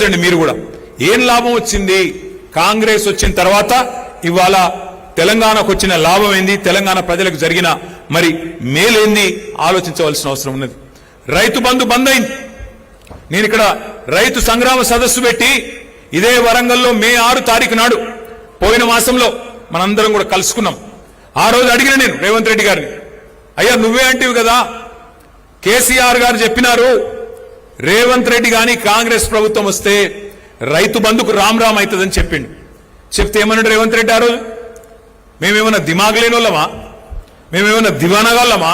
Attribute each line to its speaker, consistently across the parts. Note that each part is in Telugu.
Speaker 1: ఆలోచించండి మీరు కూడా. ఏం లాభం వచ్చింది కాంగ్రెస్ వచ్చిన తర్వాత? ఇవాళ తెలంగాణకు వచ్చిన లాభం ఏంది, తెలంగాణ ప్రజలకు జరిగిన మరి మేలేంది ఆలోచించవలసిన అవసరం ఉన్నది. రైతు బంధు బంద్ అయింది. నేను ఇక్కడ రైతు సంగ్రామ సదస్సు పెట్టి ఇదే వరంగల్లో మే 6 తారీఖు నాడు పోయిన మాసంలో మనందరం కూడా కలుసుకున్నాం. ఆ రోజు అడిగిన నేను రేవంత్ రెడ్డి గారిని, అయ్యా నువ్వే అంటివి కదా, కేసీఆర్ గారు చెప్పినారు రేవంత్ రెడ్డి గాని కాంగ్రెస్ ప్రభుత్వం వస్తే రైతు బంధుకు రామ్ రామ్ అవుతుందని చెప్పిండు. చెప్తే ఏమన్నాడు రేవంత్ రెడ్డి ఆ రోజు? మేమేమన్నా దిమాగ్ లేని వాళ్ళమా, మేమేమన్నా దివానాగాళ్ళమా,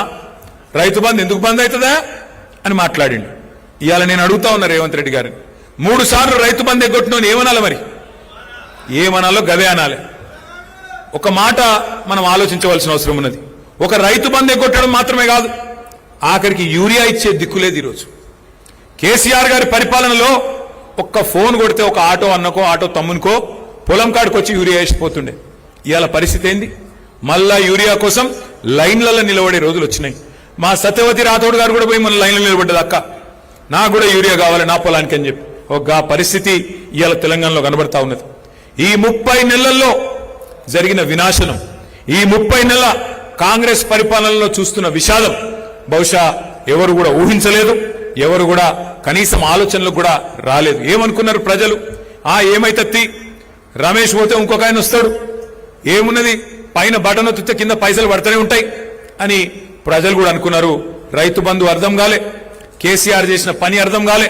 Speaker 1: రైతు బంధు ఎందుకు బంద్ అవుతుందా అని మాట్లాడిండు. ఇవాళ నేను అడుగుతా ఉన్నా రేవంత్ రెడ్డి గారిని, 3 సార్లు రైతు బంధు ఎగ్గొట్టినోని ఏమనాలి? మరి ఏమనాలో గదే అనాలి. ఒక మాట మనం ఆలోచించవలసిన అవసరం ఉన్నది. ఒక రైతు బంధు ఎగ్గొట్టడం మాత్రమే కాదు, ఆఖరికి యూరియా ఇచ్చే దిక్కులేదు ఈరోజు. కేసీఆర్ గారి పరిపాలనలో ఒక్క ఫోన్ కొడితే ఒక ఆటో అన్నకో ఆటో తమ్మునికో పొలం కాడికి వచ్చి యూరియా వేసిపోతుండే. ఇవాళ పరిస్థితి ఏంది? మళ్ళా యూరియా కోసం లైన్లలో నిలబడే రోజులు వచ్చినాయి. మా సత్యవతి రాథోడ్ గారు కూడా పోయి మన లైన్లో నిలబడ్డది, అక్క నాకు కూడా యూరియా కావాలి నా పొలానికి అని చెప్పి. ఒక పరిస్థితి ఇవాళ తెలంగాణలో కనబడతా ఉన్నది. ఈ 30 నెలల్లో జరిగిన వినాశనం, ఈ 30 నెలల కాంగ్రెస్ పరిపాలనలో చూస్తున్న విషాదం బహుశా ఎవరు కూడా ఊహించలేదు, ఎవరు కూడా కనీసం ఆలోచనలకు కూడా రాలేదు. ఏమనుకున్నారు ప్రజలు? ఏమైతే రమేష్ పోతే ఇంకొక ఆయన వస్తాడు, ఏమున్నది పైన బటన్ ఒత్తితే కింద పైసలు పడుతూనే ఉంటాయి అని ప్రజలు కూడా అనుకున్నారు. రైతు బంధు అర్థం కాలే, కేసీఆర్ చేసిన పని అర్థం కాలే,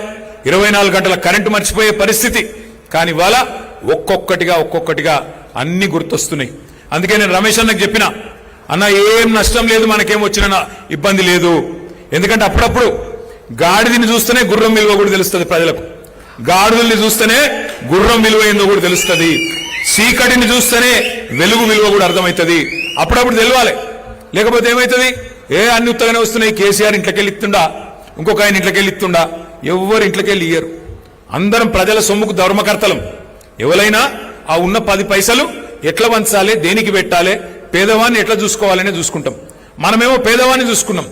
Speaker 1: 24 గంటల కరెంటు మర్చిపోయే పరిస్థితి. కానీ ఇవాళ ఒక్కొక్కటిగా అన్ని గుర్తొస్తున్నాయి. అందుకే నేను రమేష్ అన్నకు చెప్పిన, అన్న ఏం నష్టం లేదు, మనకేం వచ్చిన ఇబ్బంది లేదు. ఎందుకంటే అప్పుడప్పుడు గాడిదని చూస్తేనే గుర్రం విలువ కూడా తెలుస్తుంది ప్రజలకు, గాడిదల్ని చూస్తేనే గుర్రం విలువ ఏందో కూడా తెలుస్తుంది, చీకటిని చూస్తేనే వెలుగు విలువ కూడా అర్థమవుతుంది. అప్పుడప్పుడు తెలియాలి, లేకపోతే ఏమవుతుంది? అన్ని ఉత్తగానే వస్తున్నాయి. కేసీఆర్ ఇంట్లోకెళ్ళి ఇస్తుండా, ఇంకొక ఆయన ఇంట్లోకెళ్ళి ఇస్తుండా, ఎవరు ఇంట్లోకెళ్ళి ఇయ్యరు. అందరం ప్రజల సొమ్ముకు ధర్మకర్తలం. ఎవరైనా ఆ ఉన్న 10 పైసలు ఎట్లా వంచాలి, దేనికి పెట్టాలి, పేదవాన్ని ఎట్లా చూసుకోవాలనే చూసుకుంటాం. మనమేమో పేదవాన్ని చూసుకున్నాం,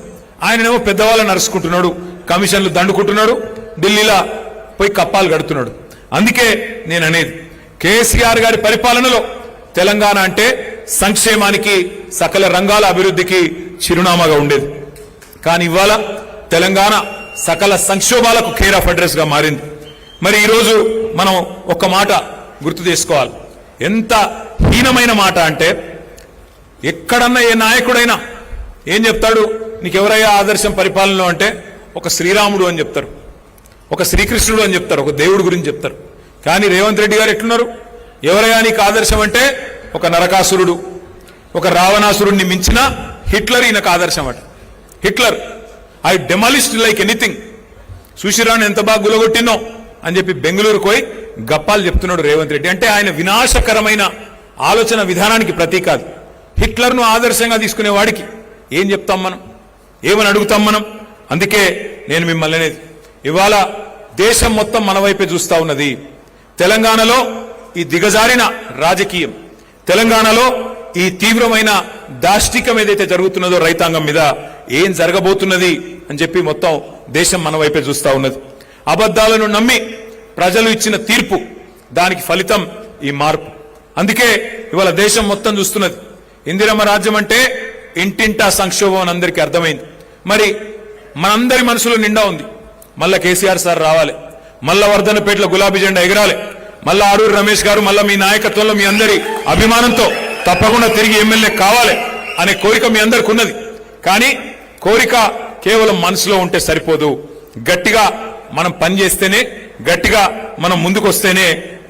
Speaker 1: ఆయననేమో పెద్దవాళ్ళని నరుచుకుంటున్నాడు, కమిషన్లు దండుకుంటున్నాడు, ఢిల్లీలో పోయి కప్పాలు కడుతున్నాడు. అందుకే నేను అనేది, కేసీఆర్ గారి పరిపాలనలో తెలంగాణ అంటే సంక్షేమానికి, సకల రంగాల అభివృద్ధికి చిరునామాగా ఉండేది. కానీ ఇవాళ తెలంగాణ సకల సంక్షోభాలకు కేర్ ఆఫ్ అడ్రస్ గా మారింది. మరి ఈరోజు మనం ఒక్క మాట గుర్తు చేసుకోవాలి. ఎంత హీనమైన మాట అంటే, ఎక్కడన్నా ఏ నాయకుడైనా ఏం చెప్తాడు, నీకెవరయ్యా ఆదర్శం పరిపాలనలో అంటే ఒక శ్రీరాముడు అని చెప్తారు, ఒక శ్రీకృష్ణుడు అని చెప్తారు, ఒక దేవుడు గురించి చెప్తారు. కానీ రేవంత్ రెడ్డి గారు ఎట్లున్నారు? ఎవరయ్యా నీకు ఆదర్శం అంటే ఒక నరకాసురుడు, ఒక రావణాసురుడిని మించిన హిట్లర్ ఈయనకు ఆదర్శం అట. హిట్లర్ ఐ డెమాలిస్ట్ లైక్ ఎనీథింగ్, సుశీరాన్ని ఎంత బాగా గులగొట్టినో అని చెప్పి బెంగళూరుకు పోయి గప్పాలు చెప్తున్నాడు రేవంత్ రెడ్డి. అంటే ఆయన వినాశకరమైన ఆలోచన విధానానికి ప్రతీక. హిట్లర్ను ఆదర్శంగా తీసుకునే వాడికి ఏం చెప్తాం మనం, ఏమని అడుగుతాం మనం? అందుకే నేను మిమ్మల్ని అనేది, ఇవాళ దేశం మొత్తం మన వైపే చూస్తా ఉన్నది. తెలంగాణలో ఈ దిగజారిన రాజకీయం, తెలంగాణలో ఈ తీవ్రమైన దాష్టికం ఏదైతే జరుగుతున్నదో రైతాంగం మీద ఏం జరగబోతున్నది అని చెప్పి మొత్తం దేశం మన వైపే చూస్తా ఉన్నది. అబద్ధాలను నమ్మి ప్రజలు ఇచ్చిన తీర్పు, దానికి ఫలితం ఈ మార్పు. అందుకే ఇవాళ దేశం మొత్తం చూస్తున్నది. ఇందిరమ్మ రాజ్యం అంటే ఇంటింటా సంక్షోభం అని అందరికీ అర్థమైంది. మరి మనందరి మనసులో నిండా ఉంది, మళ్ళా కేసీఆర్ సార్ రావాలి, మళ్ళా వర్ధనపేటలో గులాబీ జెండా ఎగరాలి, మళ్ళా ఆరూరు రమేష్ గారు మళ్ళా మీ నాయకత్వంలో మీ అందరి అభిమానంతో తప్పకుండా తిరిగి ఎమ్మెల్యే కావాలి అనే కోరిక మీ అందరికి ఉన్నది. కానీ కోరిక కేవలం మనసులో ఉంటే సరిపోదు. గట్టిగా మనం పనిచేస్తేనే, గట్టిగా మనం ముందుకు వస్తేనే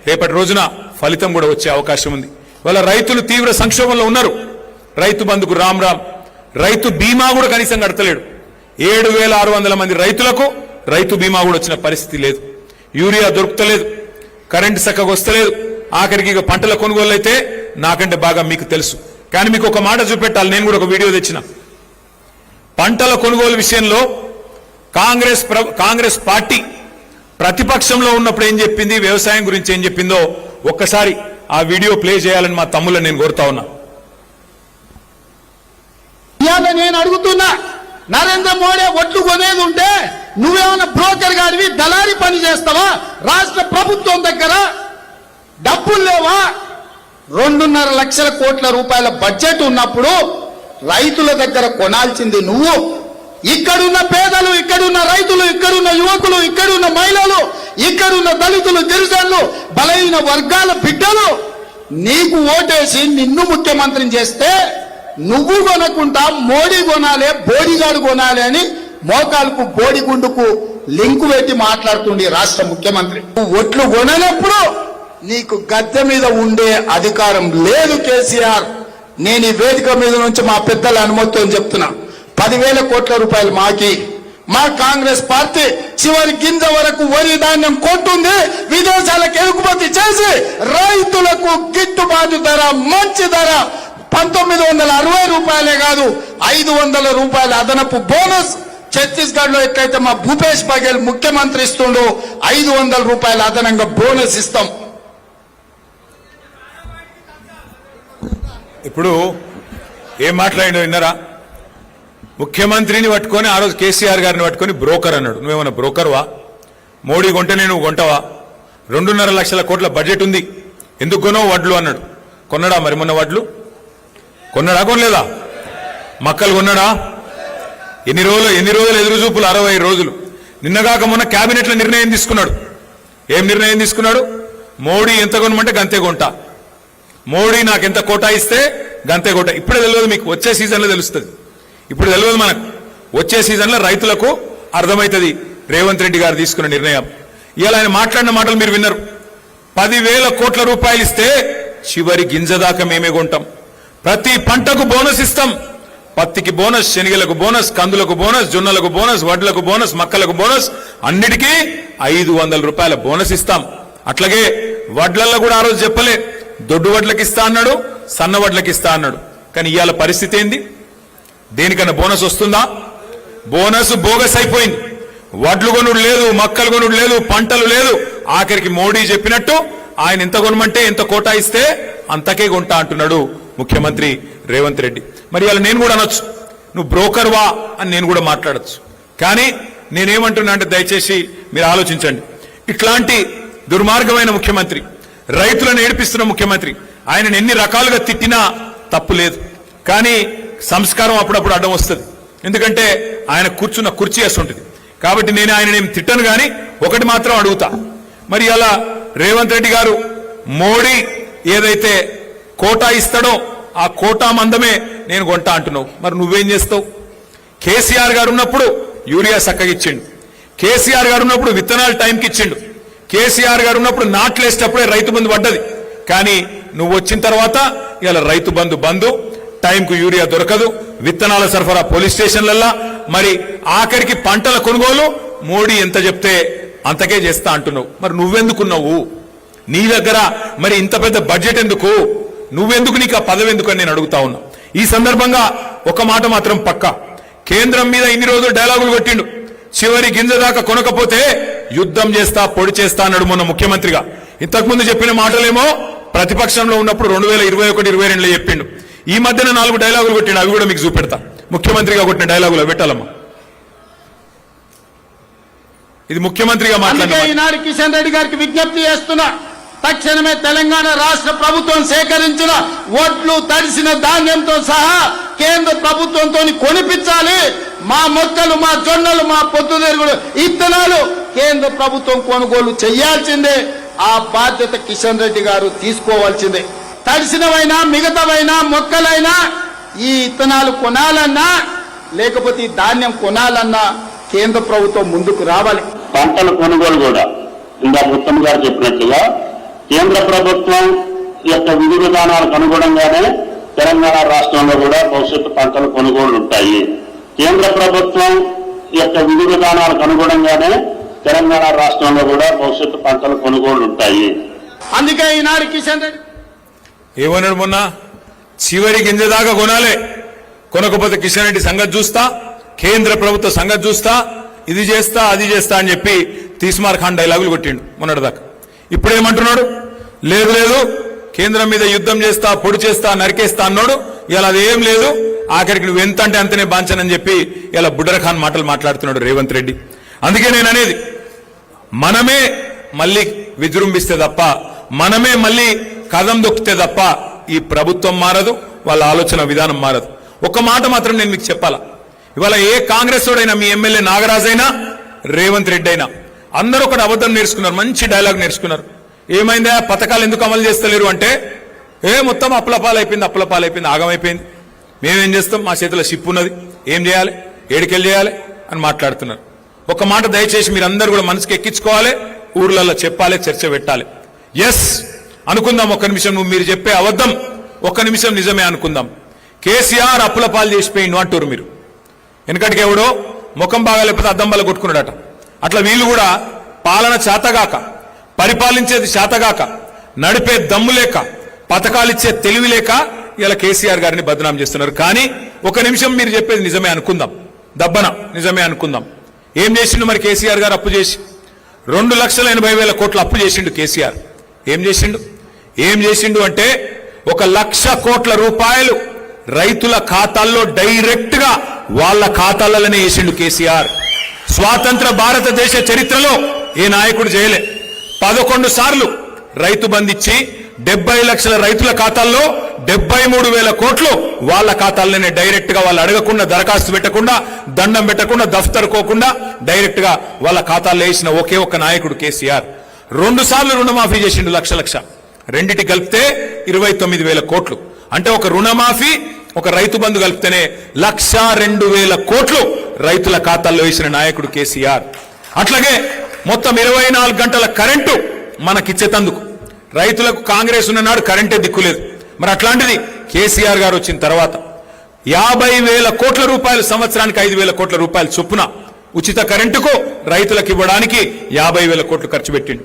Speaker 1: రేపటి రోజున ఫలితం కూడా వచ్చే అవకాశం ఉంది. వాళ్ళ రైతులు తీవ్ర సంక్షోభంలో ఉన్నారు. రైతు బంధుకు రామ్ రామ్, రైతు బీమా కూడా కనీసం కడతలేడు. 7,600 మంది రైతులకు రైతు బీమా కూడా వచ్చిన పరిస్థితి లేదు. యూరియా దొరుకుతలేదు, కరెంటు చక్కగా వస్తలేదు. ఆఖరికి ఇక పంటల కొనుగోలు అయితే నాకంటే బాగా మీకు తెలుసు. కానీ మీకు ఒక మాట చూపెట్టాలి, నేను కూడా ఒక వీడియో తెచ్చిన. పంటల కొనుగోలు విషయంలో కాంగ్రెస్ పార్టీ ప్రతిపక్షంలో ఉన్నప్పుడు ఏం చెప్పింది, వ్యవసాయం గురించి ఏం చెప్పిందో ఒక్కసారి ఆ వీడియో ప్లే చేయాలని మా తమ్ముళ్ళని నేను కోరుతా ఉన్నా.
Speaker 2: నేను అడుగుతున్నా, నరేంద్ర మోడీ ఒట్లు కొనేది ఉంటే నువ్వేమన్నా బ్రోకర్ గారివి దళారీ పని చేస్తావా? రాష్ట్ర ప్రభుత్వం ప్రభుత్వం దగ్గర డబ్బులు లేవా? 2.5 లక్షల కోట్ల రూపాయల బడ్జెట్ ఉన్నప్పుడు రైతుల దగ్గర కొనాల్సింది నువ్వు. ఇక్కడున్న పేదలు, ఇక్కడున్న రైతులు, ఇక్కడున్న యువకులు, ఇక్కడున్న మహిళలు, ఇక్కడున్న దళితులు, గిరిజనులు, బలహీన వర్గాల బిడ్డలు నీకు ఓటేసి నిన్ను ముఖ్యమంత్రిని చేస్తే నువ్వు కొనకుండా మోడీ కొనాలి, బోడిగాడు కొనాలి అని మోకాలకు బోడిగుండుకు లింకు పెట్టి మాట్లాడుతుండే రాష్ట్ర ముఖ్యమంత్రి. నువ్వు ఒట్లు కొననప్పుడు నీకు గద్దె మీద ఉండే అధికారం లేదు కేసీఆర్. నేను ఈ వేదిక మీద నుంచి మా పెద్దల అనుమతితో చెప్తున్నా, 10,000 కోట్ల రూపాయలు మాకి, మా కాంగ్రెస్ పార్టీ చివరి గింజ వరకు వరి ధాన్యం కొంటుంది, విదేశాలకు ఎగుమతి చేసి రైతులకు గిట్టుబాటు ధర, మంచి ధర 1960 రూపాయలే కాదు 500 రూపాయల అదనపు బోనస్. ఛత్తీస్గఢ్ లో ఎట్లయితే మా భూపేష్ బఘేల్ ముఖ్యమంత్రి ఇస్తుండో 500 రూపాయల అదనంగా బోనస్ ఇస్తాం.
Speaker 1: ఇప్పుడు ఏం మాట్లాడిండో విన్నారా? ముఖ్యమంత్రిని పట్టుకొని ఆ రోజు కేసీఆర్ గారిని పట్టుకొని బ్రోకర్ అన్నాడు. నువ్వేమన్నా బ్రోకర్వా? మోడీ కొంటేనే నువ్వు కొంటావా? 2.5 లక్షల కోట్ల బడ్జెట్ ఉంది, ఎందుకు కొనో వడ్లు అన్నాడు. కొన్నాడా మరి మొన్న వడ్లు? కొన్నాడా కొనలేదా? మక్కలు కొన్నాడా? ఎన్ని రోజులు ఎదురు చూపులు? 60 రోజులు. నిన్నగాక మొన్న కేబినెట్లో నిర్ణయం తీసుకున్నాడు. ఏం నిర్ణయం తీసుకున్నాడు? మోడీ ఎంత కొనమంటే గంతే కొంటా, మోడీ నాకు ఎంత కోటా ఇస్తే గంతే కోటా. ఇప్పుడే తెలియదు మీకు, వచ్చే సీజన్లో తెలుస్తుంది. ఇప్పుడు తెలియదు మనకు, వచ్చే సీజన్లో రైతులకు అర్థమవుతుంది రేవంత్ రెడ్డి గారు తీసుకున్న నిర్ణయం. ఇవాళ ఆయన మాట్లాడిన మాటలు మీరు విన్నారు. 10,000 కోట్ల రూపాయలు ఇస్తే చివరి గింజ దాకా మేమే కొంటాం, ప్రతి పంటకు బోనస్ ఇస్తాం. పత్తికి బోనస్, శనగలకు బోనస్, కందులకు బోనస్, జొన్నలకు బోనస్, వడ్లకు బోనస్, మక్కలకు బోనస్, అన్నిటికీ 500 రూపాయల బోనస్ ఇస్తాం. అట్లాగే వడ్లల్లో కూడా ఆ రోజు చెప్పలే, దొడ్డు వడ్లకి ఇస్తా అన్నాడు, సన్న వడ్లకి ఇస్తా అన్నాడు. కానీ ఇవాళ పరిస్థితి ఏంది? దేనికన్నా బోనస్ వస్తుందా? బోనస్ బోగస్ అయిపోయింది. వడ్లు కొనుడు లేదు, మక్కలు కొనుడు లేదు, పంటలు లేదు. ఆఖరికి మోడీ చెప్పినట్టు ఆయన ఎంత కొనమంటే ఎంత కోటా ఇస్తే అంతకే కొంటా అంటున్నాడు ముఖ్యమంత్రి రేవంత్ రెడ్డి. మరి ఇవాళ నేను కూడా అనొచ్చు, నువ్వు బ్రోకర్వా అని నేను కూడా మాట్లాడచ్చు. కానీ నేనేమంటున్నా అంటే దయచేసి మీరు ఆలోచించండి. ఇట్లాంటి దుర్మార్గమైన ముఖ్యమంత్రి, రైతులను ఏడిపిస్తున్న ముఖ్యమంత్రి, ఆయనను ఎన్ని రకాలుగా తిట్టినా తప్పు లేదు. కానీ సంస్కారం అప్పుడప్పుడు అడ్డం వస్తుంది. ఎందుకంటే ఆయన కూర్చున్న కుర్చీ వేస్తుంటుంది. కాబట్టి నేను ఆయన ఏం తిట్టను, కానీ ఒకటి మాత్రం అడుగుతా. మరి అలా రేవంత్ రెడ్డి గారు మోడీ ఏదైతే కోటా ఇస్తాడో ఆ కోటా మందమే నేను కొంటా అంటున్నావు. మరి నువ్వేం చేస్తావు? కేసీఆర్ గారు ఉన్నప్పుడు యూరియా చక్కగా ఇచ్చిండు, కేసీఆర్ గారు ఉన్నప్పుడు విత్తనాలు టైంకి ఇచ్చిండు, కేసీఆర్ గారు ఉన్నప్పుడు నాట్లు వేసేటప్పుడే రైతు బంధు పడ్డది. కానీ నువ్వు వచ్చిన తర్వాత ఇలా రైతు బంధు టైంకు యూరియా దొరకదు, విత్తనాల సరఫరా పోలీస్ స్టేషన్లల్లా, మరి ఆఖరికి పంటల కొనుగోలు మోడీ ఎంత చెప్తే అంతకే చేస్తా అంటున్నావు. మరి నువ్వెందుకున్నావు? నీ దగ్గర మరి ఇంత పెద్ద బడ్జెట్ ఎందుకు? నువ్వెందుకు? నీకు ఆ పదవి ఎందుకు అని నేను అడుగుతా ఉన్నా. ఈ సందర్భంగా ఒక మాట మాత్రం పక్కా, కేంద్రం మీద ఇన్ని రోజులు డైలాగులు కొట్టిండు, చివరి గింజ దాకా కొనకపోతే యుద్ధం చేస్తా, పొడి చేస్తా అన్నాడు మొన్న ముఖ్యమంత్రిగా. ఇంతకుముందు చెప్పిన మాటలేమో ప్రతిపక్షంలో ఉన్నప్పుడు 2021-22 చెప్పిండు. ఈ మధ్యన 4 డైలాగులు కొట్టిండు, అవి కూడా మీకు చూపెడతా. ముఖ్యమంత్రిగా కొట్టిన డైలాగులు పెట్టాలమ్మా. ఇది ముఖ్యమంత్రిగా మాట్లాడిన.
Speaker 2: ఈనాడు కిషన్ రెడ్డి గారికి విజ్ఞప్తి చేస్తున్నా, తక్షణమే తెలంగాణ రాష్ట్ర ప్రభుత్వం సేకరించిన ఓట్లు, తడిసిన ధాన్యంతో సహా కేంద్ర ప్రభుత్వంతో కొనిపించాలి. మా మొక్కలు, మా జొన్నలు, మా పొద్దుతిరుగుడు ఇత్తనాలు కేంద్ర ప్రభుత్వం కొనుగోలు చేయాల్సిందే. ఆ బాధ్యత కిషన్ రెడ్డి గారు తీసుకోవాల్సిందే. తడిసినవైనా మిగతావైనా మొక్కలైనా ఈ ఇత్తనాలు కొనాలన్నా లేకపోతే ఈ ధాన్యం కొనాలన్నా కేంద్ర ప్రభుత్వం ముందుకు రావాలి.
Speaker 3: పంటల కొనుగోలు కూడా ఇందాక ఉత్తమ్ గారు చెప్పినట్టుగా కేంద్ర ప్రభుత్వం యొక్క విధి విధానాలకు అనుగుణంగానే తెలంగాణ రాష్ట్రంలో కూడా భవిష్యత్తు పంటల కొనుగోళ్లు ఉంటాయి. కేంద్ర ప్రభుత్వం యొక్క విధి విధానాలకు అనుగుణంగానే తెలంగాణ రాష్ట్రంలో కూడా భవిష్యత్తు పంటల కొనుగోళ్లు ఉంటాయి.
Speaker 2: అందుకే ఈనాడు కిషన్ రెడ్డి
Speaker 1: ఏమన్నాడు మొన్న? చివరి గింజ దాకా కొనాలి, కొనకపోతే కిషన్ రెడ్డి సంగతి చూస్తా, కేంద్ర ప్రభుత్వ సంగతి చూస్తా, ఇది చేస్తా అది చేస్తా అని చెప్పి తీస్మార్ ఖాన్ డైలాగులు కొట్టిండు మొన్నటిదాకా. ఇప్పుడేమంటున్నాడు? లేదు లేదు, కేంద్రం మీద యుద్ధం చేస్తా, పొడి చేస్తా, నరికేస్తా అన్నాడు. ఇలా అదేం లేదు, ఆఖరికి నువ్వు ఎంత అంటే అంతనే బాంచనని చెప్పి ఇలా బుడ్డర్ ఖాన్ మాటలు మాట్లాడుతున్నాడు రేవంత్ రెడ్డి. అందుకే నేను అనేది, మనమే మళ్ళీ విజృంభిస్తే తప్ప, మనమే మళ్ళీ కదం దొక్కితే తప్ప ఈ ప్రభుత్వం మారదు, వాళ్ళ ఆలోచన విధానం మారదు. ఒక మాట మాత్రం నేను మీకు చెప్పాలా, ఇవాళ ఏ కాంగ్రెస్ వాడైనా, మీ ఎమ్మెల్యే నాగరాజ్ అయినా, రేవంత్ రెడ్డి అయినా, అందరూ ఒకటి అబద్ధం నేర్చుకున్నారు, మంచి డైలాగ్ నేర్చుకున్నారు. ఏమైందా, పథకాలు ఎందుకు అమలు చేస్తలేరు అంటే, మొత్తం అప్పులపాలైపోయింది, ఆగమైపోయింది, మేమేం చేస్తాం, మా చేతిలో షిప్ ఉన్నది, ఏం చేయాలి, ఏడికెళ్ళి చేయాలి అని మాట్లాడుతున్నారు. ఒక మాట దయచేసి మీరందరూ కూడా మనసుకి ఎక్కించుకోవాలి, ఊర్లలో చెప్పాలి, చర్చ పెట్టాలి. ఎస్ అనుకుందాం, ఒక్క నిమిషం నువ్వు మీరు చెప్పే అబద్ధం ఒక్క నిమిషం నిజమే అనుకుందాం. కేసీఆర్ అప్పుల పాలు చేసిపోయిండు అంటారు మీరు. వెనకటికి ఎవడో ముఖం బాగా లేకపోతే అద్దం బల్ల కొట్టుకున్నాడట. అట్లా వీళ్ళు కూడా పాలన చేతగాక, పరిపాలించేది చేతగాక, నడిపే దమ్ము లేక, పథకాలిచ్చే తెలివి లేక ఇలా కేసీఆర్ గారిని బదనాం చేస్తున్నారు. కానీ ఒక నిమిషం మీరు చెప్పేది నిజమే అనుకుందాం, దబ్బన నిజమే అనుకుందాం. ఏం చేసిండు మరి కేసీఆర్ గారు? అప్పు చేసి 2,80,000 కోట్లు అప్పు చేసిండు కేసీఆర్. ఏం చేసిండు అంటే 1,00,000 కోట్ల రూపాయలు రైతుల ఖాతాల్లో డైరెక్ట్ గా వాళ్ళ ఖాతాలలోనే వేసిండు కేసీఆర్. స్వాతంత్ర భారతదేశ చరిత్రలో ఏ నాయకుడు చేయలే. 11 సార్లు రైతు బంధించి 70 లక్షల రైతుల ఖాతాల్లో 73,000 కోట్లు వాళ్ళ ఖాతాల్లోనే డైరెక్ట్ గా, వాళ్ళు అడగకుండా, దరఖాస్తు పెట్టకుండా, దండం పెట్టకుండా, దఫ్తర్ కోకుండా డైరెక్ట్ గా వాళ్ళ ఖాతాల్లో వేసిన ఒకే ఒక్క నాయకుడు కేసీఆర్. 2 సార్లు రుణమాఫీ చేసిండు, లక్ష రెండిటి కలిపితే 29,000 కోట్లు. అంటే ఒక రుణమాఫీ, ఒక రైతు బంధు కలిపితేనే 1,02,000 కోట్లు రైతుల ఖాతాల్లో వేసిన నాయకుడు కేసీఆర్. అట్లాగే మొత్తం 24 గంటల కరెంటు మనకిచ్చేతందుకు రైతులకు కాంగ్రెస్ ఉన్ననాడు కరెంటే దిక్కులేదు. మరి అట్లాంటిది కేసీఆర్ గారు వచ్చిన తర్వాత 50,000 కోట్ల రూపాయలు, సంవత్సరానికి 5,000 కోట్ల రూపాయలు చొప్పున ఉచిత కరెంటుకు రైతులకు ఇవ్వడానికి 50,000 కోట్లు ఖర్చు పెట్టిండు.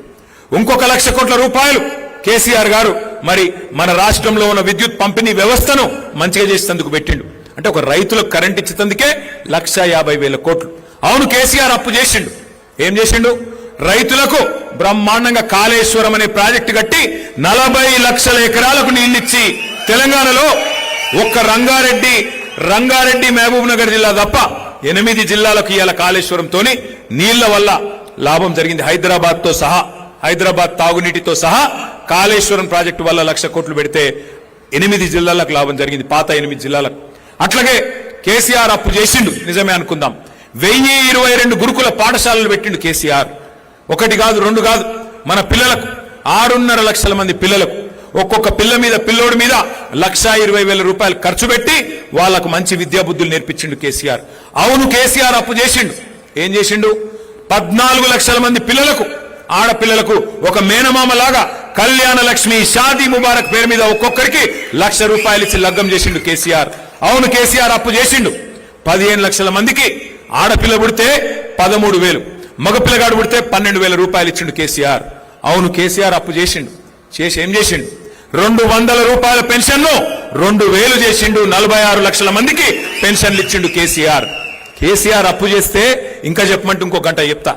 Speaker 1: ఇంకొక 1,00,000 కోట్ల రూపాయలు కేసీఆర్ గారు మరి మన రాష్ట్రంలో ఉన్న విద్యుత్ పంపిణీ వ్యవస్థను మంచిగా చేసేందుకు పెట్టిండు. అంటే ఒక రైతులకు కరెంట్ ఇచ్చేందుకే 1,50,000 కోట్లు. అవును, కేసీఆర్ అప్పు చేసిండు. ఏం చేసిండు? రైతులకు బ్రహ్మాండంగా కాళేశ్వరం అనే ప్రాజెక్టు కట్టి 40 లక్షల ఎకరాలకు నీళ్లిచ్చి తెలంగాణలో ఒక్క రంగారెడ్డి మహబూబ్ నగర్ జిల్లా తప్ప 8 జిల్లాలకు ఇవాళ కాళేశ్వరంతోని నీళ్ల వల్ల లాభం జరిగింది. హైదరాబాద్ తాగునీటితో సహా కాళేశ్వరం ప్రాజెక్టు వల్ల 1,00,000 కోట్లు పెడితే 8 జిల్లాలకు లాభం జరిగింది, పాత 8 జిల్లాలకు. అట్లాగే కేసీఆర్ అప్పు చేసిండు, నిజమే అనుకుందాం. 1022 గురుకుల పాఠశాలలు పెట్టిండు కేసీఆర్. 1 కాదు, 2 కాదు, మన పిల్లలకు 6.5 లక్షల మంది పిల్లలకు ఒక్కొక్క పిల్లోడి మీద 1,20,000 రూపాయలు ఖర్చు పెట్టి వాళ్లకు మంచి విద్యా బుద్ధులు నేర్పించిండు కేసీఆర్. అవును, కేసీఆర్ అప్పు చేసిండు. ఏం చేసిండు? 14 లక్షల మంది పిల్లలకు, ఆడపిల్లలకు ఒక మేనమామ లాగా కళ్యాణ లక్ష్మి, షాదీ ముబారక్ పేరు మీద ఒక్కొక్కరికి 1,00,000 రూపాయలు ఇచ్చి లగ్గం చేసిండు కేసీఆర్. అవును, కేసీఆర్ అప్పు చేసిండు. 15 లక్షల మందికి ఆడపిల్ల పుడితే 13,000, మగపిల్లగాడు పుడితే 12,000 రూపాయలు ఇచ్చిండు కేసీఆర్. అవును, కేసీఆర్ అప్పు చేసిండు. చేసి ఏం చేసిండు? 200 రూపాయల పెన్షన్ ను 2,000 చేసిండు. 46 లక్షల మందికి పెన్షన్లు ఇచ్చిండు కేసీఆర్. కేసీఆర్ అప్పు చేస్తే ఇంకా చెప్పమంటే ఇంకో గంట చెప్తా.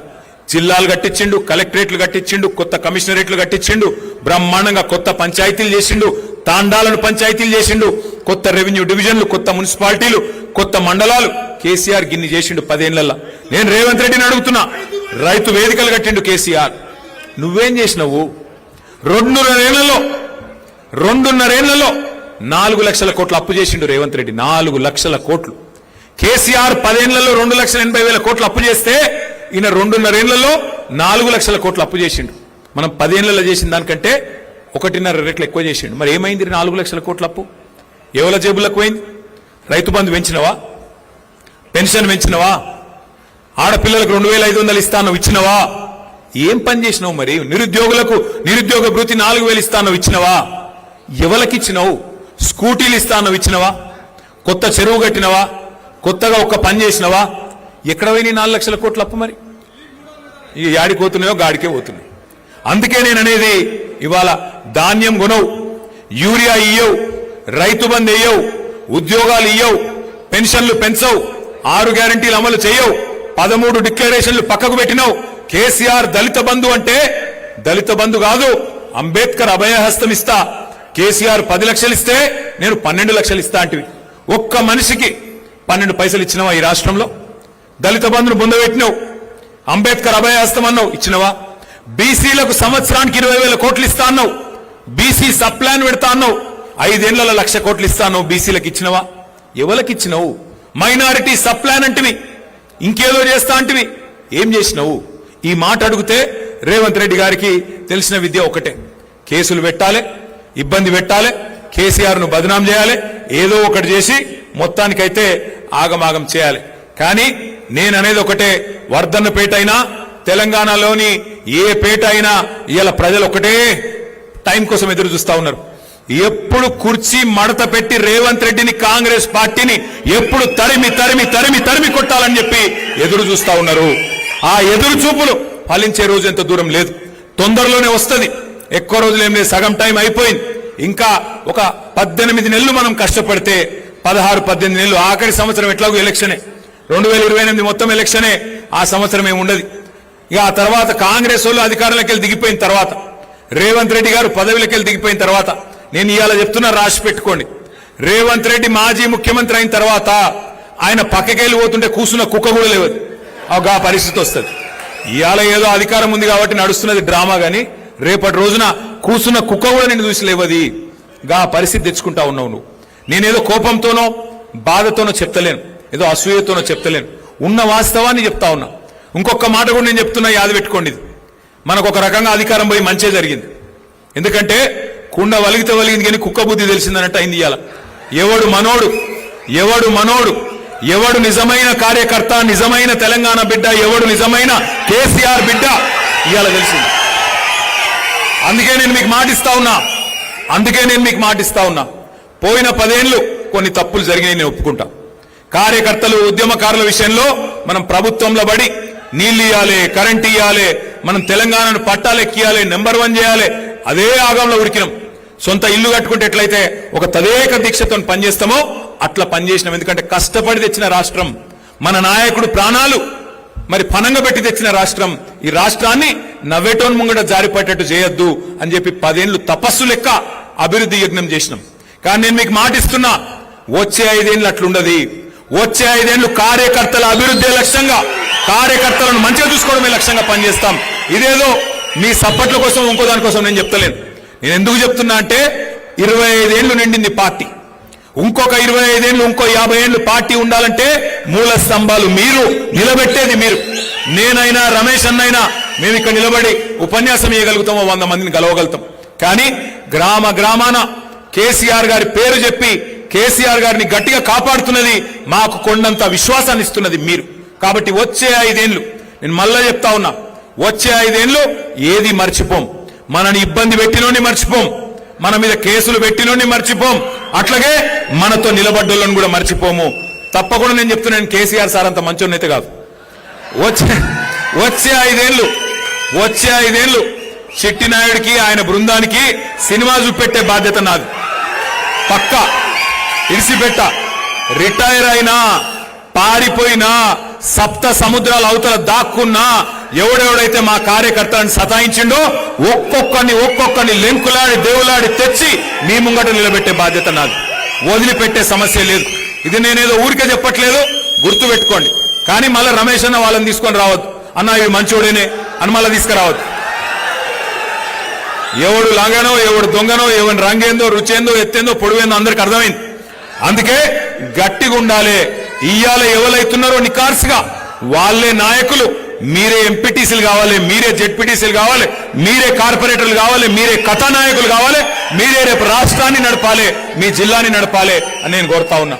Speaker 1: జిల్లాలు కట్టించిండు, కలెక్టరేట్లు కట్టించిండు, కొత్త కమిషనరేట్లు కట్టించిండు, బ్రహ్మాండంగా కొత్త పంచాయతీలు చేసిండు, తాండాలను పంచాయతీలు చేసిండు, కొత్త రెవెన్యూ డివిజన్లు, కొత్త మున్సిపాలిటీలు, కొత్త మండలాలు కేసీఆర్ గిన్ని చేసిండు 10 ఏళ్లలో. నేను రేవంత్ రెడ్డిని అడుగుతున్నా, రైతు వేదికలు కట్టిండు కేసీఆర్. నువ్వేం చేసినావు? 2.5 ఏళ్లలో 4 లక్షల కోట్లు అప్పు చేసిండు రేవంత్ రెడ్డి. 4 లక్షల కోట్లు. కేసీఆర్ 10 ఏళ్లలో 2,80,000 కోట్లు అప్పు చేస్తే ఈయన 2.5 ఏళ్లలో 4 లక్షల కోట్లు అప్పు చేసిండు. మనం 10 ఏళ్లలో చేసిన దానికంటే 1.5 రెట్లు ఎక్కువ చేసిండు. మరి ఏమైంది 4 లక్షల కోట్ల అప్పు? ఎవరి జేబులకు పోయింది? రైతు బంధు పెంచినవా? పెన్షన్ పెంచినవా? ఆడపిల్లలకు 2,500 ఇస్తాను ఇచ్చినవా? ఏం పని చేసినావు? మరి నిరుద్యోగులకు నిరుద్యోగ భృతి 4,000 ఇస్తాను ఇచ్చినవా? ఎవరికిచ్చినావు? స్కూటీలు ఇస్తాను ఇచ్చినవా? కొత్త చెరువు కట్టినవా? కొత్తగా ఒక్క పని చేసినవా? ఎక్కడ పోయినాయి 4 లక్షల కోట్ల అప్పు? మరి ఇక యాడికి పోతున్నాయో గాడికే పోతున్నాయి. అందుకే నేను అనేది, ఇవాళ ధాన్యం కొనవు, యూరియా ఇయ్యవు, రైతు బంధు ఇయ్యవు, ఉద్యోగాలు ఇయ్యవు, పెన్షన్లు పెంచవు, 6 గ్యారంటీలు అమలు చేయవు, 13 డిక్లరేషన్లు పక్కకు పెట్టినావు. కేసీఆర్ దళిత బంధు అంటే దళిత బంధు కాదు, అంబేద్కర్ అభయహస్తం ఇస్తా. కేసీఆర్ 10 లక్షలు ఇస్తే నేను 12 లక్షలు ఇస్తా అంటివి. ఒక్క మనిషికి 12 పైసలు ఇచ్చినవా ఈ రాష్ట్రంలో? దళిత బంధును బొందబెట్టినావు, అంబేద్కర్ అభయహస్తం అన్నావు, ఇచ్చినవా? బీసీలకు సంవత్సరానికి 20,000 కోట్లు ఇస్తా అన్నావు, బీసీ సబ్ ప్లాన్ పెడతా అన్నావు, 5 ఏళ్లలో 1,00,000 కోట్లు ఇస్తా అన్నావు. బీసీలకు ఇచ్చినవా? ఎవరికి ఇచ్చినవు? మైనారిటీ సబ్ ప్లాన్ అంటివి, ఇంకేదో చేస్తా అంటివి, ఏం చేసినావు? ఈ మాట అడిగితే రేవంత్ రెడ్డి గారికి తెలిసిన విద్య ఒకటే, కేసులు పెట్టాలి, ఇబ్బంది పెట్టాలి, కేసీఆర్ ను బదనాం చేయాలి, ఏదో ఒకటి చేసి మొత్తానికైతే ఆగమాగం చేయాలి. కానీ నేననేది ఒకటే, వర్ధన్నపేట అయినా తెలంగాణలోని ఏ పేట అయినా ఇవాళ ప్రజలు ఒకటే టైం కోసం ఎదురు చూస్తా ఉన్నారు. ఎప్పుడు కుర్చీ మడత పెట్టి రేవంత్ రెడ్డిని, కాంగ్రెస్ పార్టీని ఎప్పుడు తరిమి తరిమి తరిమి తరిమి కొట్టాలని చెప్పి ఎదురు చూస్తా ఉన్నారు. ఆ ఎదురు చూపులు ఫలించే రోజు ఎంత దూరం లేదు, తొందరలోనే వస్తుంది. ఎక్కువ రోజులు ఏం లేదు, సగం టైం అయిపోయింది. ఇంకా ఒక 18 నెలలు మనం కష్టపడితే 16-18 నెలలు, ఆఖరి సంవత్సరం ఎట్లాగో ఎలక్షనే, 2028 మొత్తం ఎలక్షనే, ఆ సంవత్సరం ఏమి ఉండదు. ఇక ఆ తర్వాత కాంగ్రెస్ వాళ్ళు అధికారంలోకి వెళ్ళి దిగిపోయిన తర్వాత, రేవంత్ రెడ్డి గారు పదవిలోకి వెళ్ళి దిగిపోయిన తర్వాత, నేను ఇవాళ చెప్తున్నా, రాసి పెట్టుకోండి, రేవంత్ రెడ్డి మాజీ ముఖ్యమంత్రి అయిన తర్వాత ఆయన పక్కకెళ్ళి పోతుంటే కూసున్న కుక్క కూడా లేవదు. ఆ పరిస్థితి వస్తుంది. ఇవాళ ఏదో అధికారం ఉంది కాబట్టి నడుస్తున్నది డ్రామా, గాని రేపటి రోజున కూసున్న కుక్క కూడా నేను చూసి లేవది. గా పరిస్థితి తెచ్చుకుంటా ఉన్నావు నువ్వు. నేనేదో కోపంతోనో బాధతోనో చెప్తలేను, ఏదో అసూయతోనో చెప్తలేను, ఉన్న వాస్తవాన్ని చెప్తా ఉన్నా. ఇంకొక మాట కూడా నేను చెప్తున్నా, యాద పెట్టుకోండి, ఇది మనకు ఒక రకంగా అధికారం పోయి మంచే జరిగింది. ఎందుకంటే కుండ వలిగితే వలిగింది కానీ కుక్క బుద్ధి తెలిసిందన్నట్టు అయింది. ఇవాళ ఎవడు మనోడు, ఎవడు మనోడు, ఎవడు నిజమైన కార్యకర్త, నిజమైన తెలంగాణ బిడ్డ, ఎవడు నిజమైన కేసీఆర్ బిడ్డ ఇవాళ తెలిసింది. అందుకే నేను మీకు మాటిస్తా ఉన్నా, పోయిన 10 ఏళ్లు కొన్ని తప్పులు జరిగినాయి, నేను ఒప్పుకుంటా. కార్యకర్తలు, ఉద్యమకారుల విషయంలో మనం ప్రభుత్వంలో పడి నీళ్లు ఇయ్యాలి, కరెంట్ ఇయ్యాలి, మనం తెలంగాణను పట్టాలెక్కియాలి, నెంబర్ 1 చేయాలి, అదే ఆగంలో ఉడికినాం. సొంత ఇల్లు కట్టుకుంటే ఎట్లయితే ఒక తదేక దీక్షతో పనిచేస్తామో అట్లా పనిచేసినాం. ఎందుకంటే కష్టపడి తెచ్చిన రాష్ట్రం, మన నాయకుడు ప్రాణాలు మరి పనంగా పెట్టి తెచ్చిన రాష్ట్రం. ఈ రాష్ట్రాన్ని నవ్వేటోన్ ముంగట జారిపట్టేట్టు చేయొద్దు అని చెప్పి 10 ఏళ్లు తపస్సు లెక్క అభివృద్ధి యజ్ఞం చేసినాం. కానీ నేను మీకు మాటిస్తున్నా, వచ్చే 5 ఏళ్లు అట్లుండదు. వచ్చే 5 ఏళ్లు కార్యకర్తల అభివృద్ధి లక్ష్యంగా, కార్యకర్తలను మంచిగా చూసుకోవడమే లక్ష్యంగా పనిచేస్తాం. ఇదేదో మీ సప్పట్ల కోసం ఇంకో దానికోసం నేను చెప్తలేను. నేను ఎందుకు చెప్తున్నా అంటే 25 ఏళ్లు నిండింది పార్టీ, ఇంకొక 25 ఏళ్లు, ఇంకో 50 ఏళ్లు పార్టీ ఉండాలంటే మూల స్తంభాలు మీరు, నిలబెట్టేది మీరు. నేనైనా రమేష్ అన్నైనా మేము ఇక్కడ నిలబడి ఉపన్యాసం ఇవ్వగలుగుతామో, 100 మందిని కలవగలుగుతాం. కానీ గ్రామ గ్రామాన కేసీఆర్ గారి పేరు చెప్పి కేసీఆర్ గారిని గట్టిగా కాపాడుతున్నది, మాకు కొండంత విశ్వాసాన్ని ఇస్తున్నది మీరు. కాబట్టి వచ్చే 5 ఏళ్లు నేను మళ్ళా చెప్తా ఉన్నా, వచ్చే 5 ఏళ్లు ఏది మర్చిపోం. మనని ఇబ్బంది పెట్టినోని మర్చిపోం, మన మీద కేసులు పెట్టినోని మర్చిపోం, అట్లాగే మనతో నిలబడ్డోళ్ళని కూడా మర్చిపోము. తప్పకుండా నేను చెప్తున్నాను, కేసీఆర్ సార్ అంత మంచోన్నైతే కాదు. వచ్చే 5 ఏళ్లు చిట్టినాయుడికి, ఆయన బృందానికి సినిమా చూపెట్టే బాధ్యత నాది. పక్కా ఇడిసిపెట్ట. రిటైర్ అయినా, పారిపోయినా, సప్త సముద్రాల అవతల దాక్కున్నా, ఎవడెవడైతే మా కార్యకర్తలను సతాయించిండో ఒక్కొక్కరిని లెంకులాడి దేవులాడి తెచ్చి మీ ముంగట నిలబెట్టే బాధ్యత నాది. వదిలిపెట్టే సమస్య లేదు. ఇది నేనేదో ఊరికే చెప్పట్లేదు, గుర్తు పెట్టుకోండి. కానీ మళ్ళీ రమేష్ అన్న వాళ్ళని తీసుకొని రావద్దు, అన్న ఇవి మంచోడేనే అని మళ్ళీ తీసుకురావద్దు. ఎవడు లాగానో, ఎవడు దొంగనో, ఎవరి రంగేందో, రుచేందో, ఎత్తేందో, పొడివేందో అందరికి అర్థమైంది. అందుకే గట్టిగా ఉండాలి. ఇయ్యాల ఎవరైతున్నారో నికార్సుగా వాళ్ళే నాయకులు, మీరే ఎంపీటీసీలు కావాలి, మీరే జెడ్పీటీసీలు కావాలి, మీరే కార్పొరేటర్లు కావాలి, మీరే కథానాయకులు కావాలి, మీరే రేపు రాష్ట్రాన్ని నడపాలి, మీ జిల్లాని నడపాలి అని నేను కోరుతా ఉన్నా.